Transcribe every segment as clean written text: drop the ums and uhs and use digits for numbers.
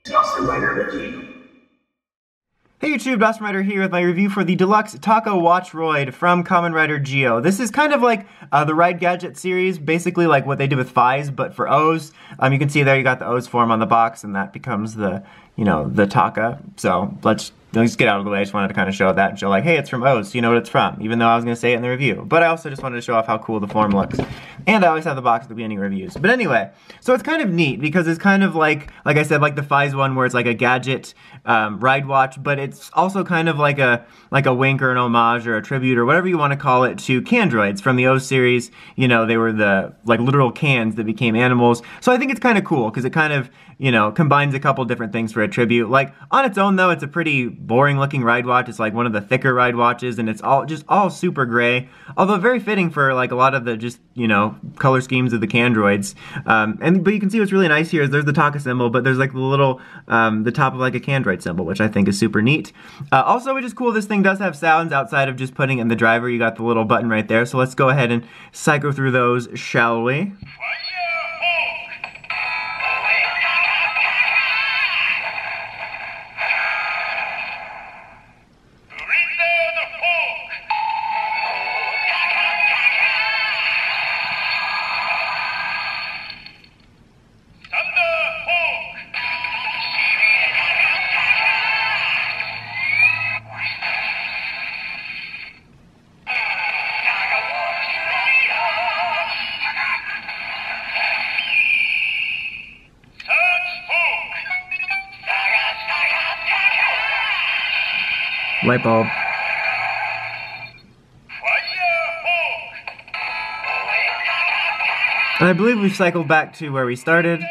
Kamen Rider Zi-O. Hey YouTube, Kamen Rider here with my review for the DX Taka Watch Roid from Kamen Rider Zi-O. This is kind of like the Ride Gadget series, basically like what they did with Phis, but for O's. You can see there you got the O's form on the box, and that becomes the, the Taka. So let's get out of the way. I just wanted to kind of show that and show like, hey, it's from O's, so you know what it's from, even though I was going to say it in the review. But I also just wanted to show off how cool the form looks. And I always have the box at the beginning of reviews. But anyway, so it's kind of neat because it's kind of like I said, like the Phis one where it's like a gadget ride watch, but it's also kind of like a wink or an homage or a tribute or whatever you want to call it to Candroids from the O series. You know, they were the like literal cans that became animals. So I think it's kind of cool because it kind of, combines a couple different things for a tribute. Like on its own though, it's a pretty boring looking ride watch. It's like one of the thicker ride watches, and it's all super gray, although very fitting for like a lot of the just, color schemes of the Candroids. But you can see what's really nice here is there's the Taka symbol, but there's like the little, the top of like a Candroid symbol, which I think is super neat. Also, which is cool, this thing does have sounds outside of just putting it in the driver. You got the little button right there, so let's go ahead and cycle through those, shall we? Light bulb. And I believe we've cycled back to where we started.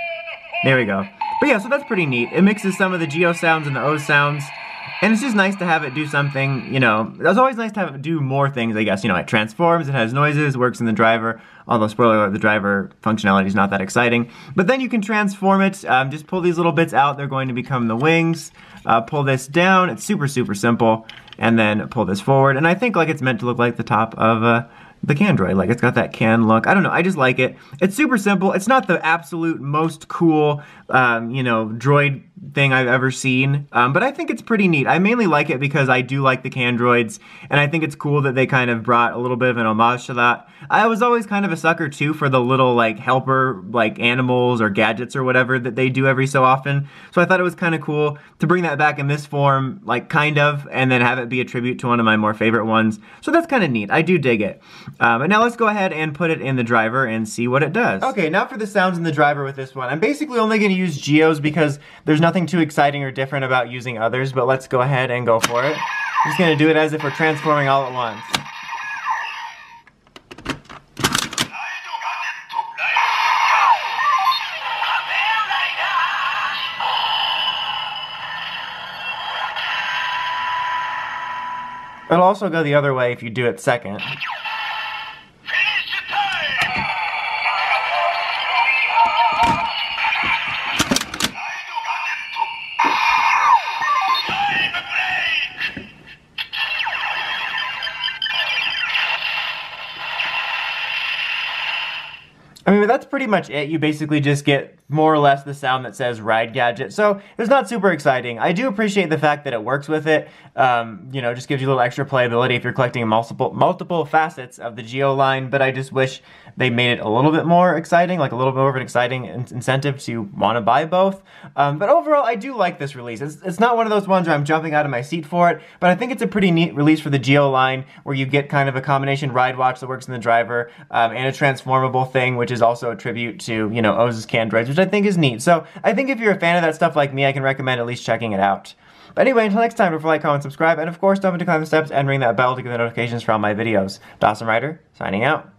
There we go. But yeah, so that's pretty neat. It mixes some of the Zi-O sounds and the O sounds. And it's just nice to have it do something, it's always nice to have it do more things, I guess. It transforms, it has noises, works in the driver. Although, spoiler alert, the driver functionality is not that exciting. But then you can transform it, just pull these little bits out, they're going to become the wings. Pull this down, it's super, super simple. And then pull this forward. And I think like it's meant to look like the top of the Candroid. Like it's got that can look. I don't know, I just like it. It's super simple. It's not the absolute most cool, droid thing I've ever seen, but I think it's pretty neat. I mainly like it because I do like the Candroids, and I think it's cool that they kind of brought a little bit of an homage to that. I was always kind of a sucker too for the little like helper like animals or gadgets or whatever that they do every so often, so I thought it was kind of cool to bring that back in this form, like kind of, and then have it be a tribute to one of my more favorite ones. So that's kind of neat. I do dig it. But now let's go ahead and put it in the driver and see what it does. Okay, now for the sounds in the driver with this one. I'm basically only going to use Zi-O's because there's nothing too exciting or different about using others, but let's go ahead and go for it. I'm just going to do it as if we're transforming all at once. It'll also go the other way if you do it second. I mean, that's pretty much it. You basically just get more or less the sound that says Ride Gadget. So it's not super exciting. I do appreciate the fact that it works with it. Just gives you a little extra playability if you're collecting multiple facets of the Zi-O line, but I just wish they made it a little bit more exciting, like a little bit more of an exciting incentive to want to buy both. But overall, I do like this release. It's not one of those ones where I'm jumping out of my seat for it, but I think it's a pretty neat release for the Zi-O line where you get kind of a combination ride watch that works in the driver and a transformable thing, which is also a tribute to, O's Candroids, which I think is neat. So I think if you're a fan of that stuff like me, I can recommend at least checking it out. But anyway, until next time, don't forget to like, comment, subscribe, and of course, don't forget to climb the steps and ring that bell to get the notifications for all my videos. Kamen Rider, signing out.